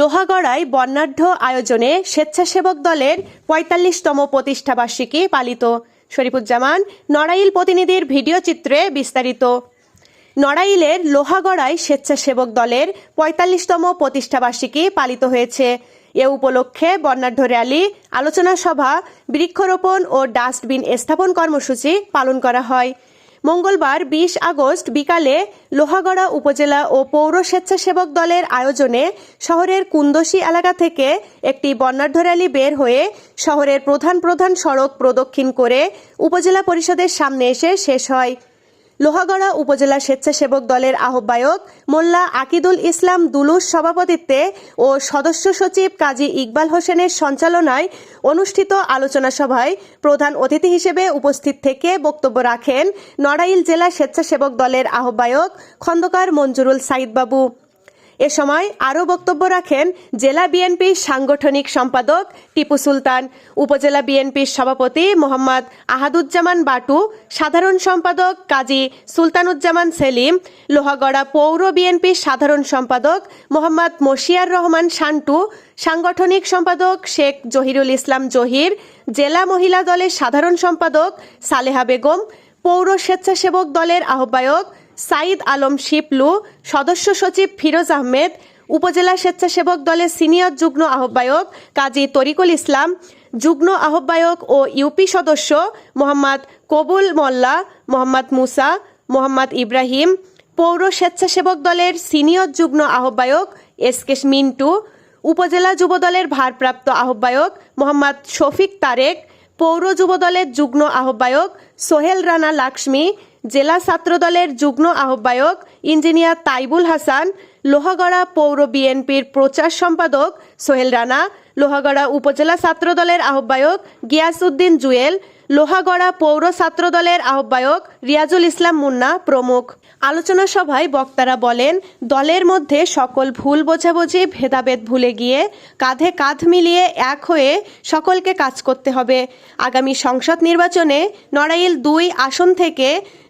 লোহাগড়ায় বর্ণাঢ্য আয়োজনে স্বেচ্ছাসেবক দলের ৪৫তম প্রতিষ্ঠাবার্ষিকী পালিত। শরীফুজ্জামান, নড়াইল প্রতিনিধির ভিডিও চিত্রে বিস্তারিত। নড়াইলের লোহাগড়ায় স্বেচ্ছাসেবক দলের ৪৫তম প্রতিষ্ঠাবার্ষিকী পালিত হয়েছে। এ উপলক্ষে বর্ণাঢ্য র্যালি, আলোচনা সভা, বৃক্ষরোপণ ও ডাস্টবিন স্থাপন কর্মসূচি পালন করা হয়। মঙ্গলবার ২০ আগস্ট বিকালে লোহাগড়া উপজেলা ও পৌর স্বেচ্ছাসেবক দলের আয়োজনে শহরের কুন্দসী এলাকা থেকে একটি বর্ণাঢ্য র্যালি বের হয়ে শহরের প্রধান সড়ক প্রদক্ষিণ করে উপজেলা পরিষদের সামনে এসে শেষ হয়। লোহাগড়া উপজেলা স্বেচ্ছাসেবক দলের আহ্বায়ক মোল্লা আকিদুল ইসলাম দুলুস সভাপতিত্বে ও সদস্য সচিব কাজী ইকবাল হোসেনের সঞ্চালনায় অনুষ্ঠিত আলোচনা সভায় প্রধান অতিথি হিসেবে উপস্থিত থেকে বক্তব্য রাখেন নড়াইল জেলা স্বেচ্ছাসেবক দলের আহ্বায়ক খন্দকার মঞ্জুরুল সাইদ বাবু। এ সময় আরও বক্তব্য রাখেন জেলা বিএনপির সাংগঠনিক সম্পাদক টিপু সুলতান, উপজেলা বিএনপির সভাপতি মোহাম্মদ আহাদুজ্জামান বাটু, সাধারণ সম্পাদক কাজী সুলতানুজ্জামান সেলিম, লোহাগড়া পৌর বিএনপির সাধারণ সম্পাদক মোহাম্মদ মশিয়ার রহমান শান্টু, সাংগঠনিক সম্পাদক শেখ জহিরুল ইসলাম জহির, জেলা মহিলা দলের সাধারণ সম্পাদক সালেহা বেগম, পৌর স্বেচ্ছাসেবক দলের আহ্বায়ক সাইদ আলম শিপলু, সদস্য সচিব ফিরোজ আহমেদ, উপজেলা স্বেচ্ছাসেবক দলের সিনিয়র যুগ্ম আহ্বায়ক কাজী তরিকুল ইসলাম, যুগ্ম আহ্বায়ক ও ইউপি সদস্য মোহাম্মদ কবুল মোল্লা, মোহাম্মদ মুসা, মোহাম্মদ ইব্রাহিম, পৌর স্বেচ্ছাসেবক দলের সিনিয়র যুগ্ম আহ্বায়ক এসকে মিন্টু, উপজেলা যুবদলের ভারপ্রাপ্ত আহ্বায়ক মোহাম্মদ শফিক তারেক, পৌর যুবদলের যুগ্ম আহ্বায়ক সোহেল রানা লাক্সমি, জেলা ছাত্রদলের যুগ্ম আহ্বায়ক ইঞ্জিনিয়ার তাইবুল হাসান, লোহাগড়া পৌর বিএনপির প্রচার সম্পাদক সোহেল রানা, লোহাগড়া উপজেলা ছাত্রদলের আহ্বায়ক গিয়াসউদ্দিন জুয়েল, লোহাগড়া পৌর ছাত্রদলের আহ্বায়ক রিয়াজুল ইসলাম মুন্না প্রমুখ। আলোচনা সভায় বক্তারা বলেন, দলের মধ্যে সকল ভুল বোঝাবুঝি ভেদাভেদ ভুলে গিয়ে কাঁধে কাঁধ মিলিয়ে এক হয়ে সকলকে কাজ করতে হবে। আগামী সংসদ নির্বাচনে নড়াইল ২ আসন থেকে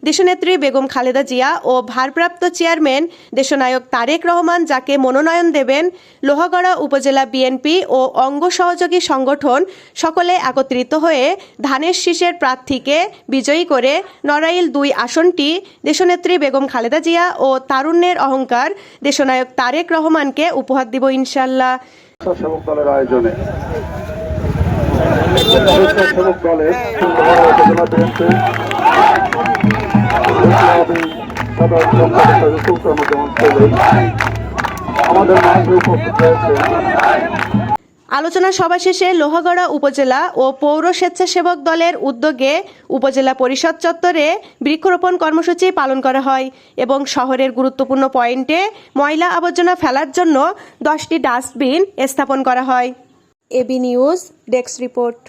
দেশনেত্রী বেগম খালেদা জিয়া ও ভারপ্রাপ্ত চেয়ারম্যান দেশনায়ক তারেক রহমান যাকে মনোনয়ন দেবেন, লোহাগড়া উপজেলা বিএনপি ও অঙ্গ সহযোগী সংগঠন সকলে একত্রিত হয়ে ধানের শীষের প্রার্থীকে বিজয়ী করে নড়াইল ২ আসনটি দেশনেত্রী বেগম খালেদা জিয়া ও তারুণ্যের অহংকার দেশনায়ক তারেক রহমানকে উপহার দিব ইনশাআল্লাহ। স্বেচ্ছাসেবক দলের আয়োজনে আলোচনা সভা শেষে লোহাগড়া উপজেলা ও পৌর স্বেচ্ছাসেবক দলের উদ্যোগে উপজেলা পরিষদ চত্বরে বৃক্ষরোপণ কর্মসূচি পালন করা হয় এবং শহরের গুরুত্বপূর্ণ পয়েন্টে ময়লা আবর্জনা ফেলার জন্য 10টি ডাস্টবিন স্থাপন করা হয়। AB news desk report.